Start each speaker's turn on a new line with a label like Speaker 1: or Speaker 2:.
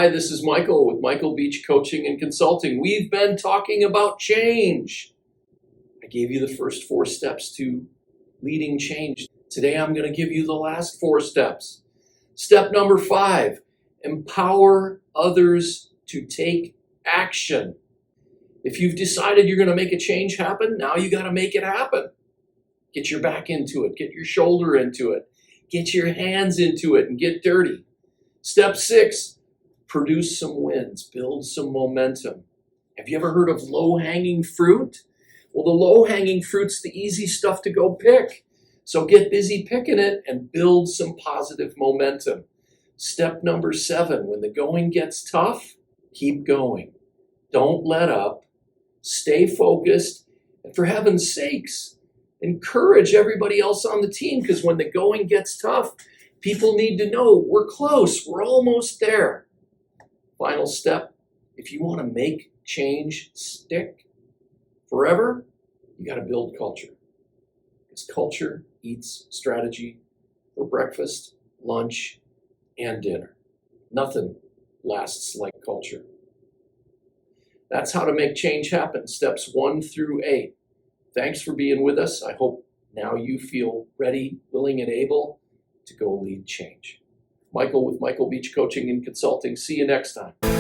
Speaker 1: Hi, this is Michael with Michael Beach Coaching and Consulting. We've been talking about change. I gave you the first 4 steps to leading change. Today I'm going to give you the last 4 steps. Step number 5, empower others to take action. If you've decided you're going to make a change happen, now you got to make it happen. Get your back into it, get your shoulder into it, get your hands into it and get dirty. Step 6, produce some wins, build some momentum. Have you ever heard of low-hanging fruit? Well, the low-hanging fruit's the easy stuff to go pick. So get busy picking it and build some positive momentum. Step number 7, when the going gets tough, keep going. Don't let up. Stay focused. And for heaven's sakes, encourage everybody else on the team, because when the going gets tough, people need to know we're close, we're almost there. Final step, if you want to make change stick forever, you got to build culture. Because culture eats strategy for breakfast, lunch, and dinner. Nothing lasts like culture. That's how to make change happen, steps 1 through 8. Thanks for being with us. I hope now you feel ready, willing, and able to go lead change. Michael with Michael Beach Coaching and Consulting. See you next time.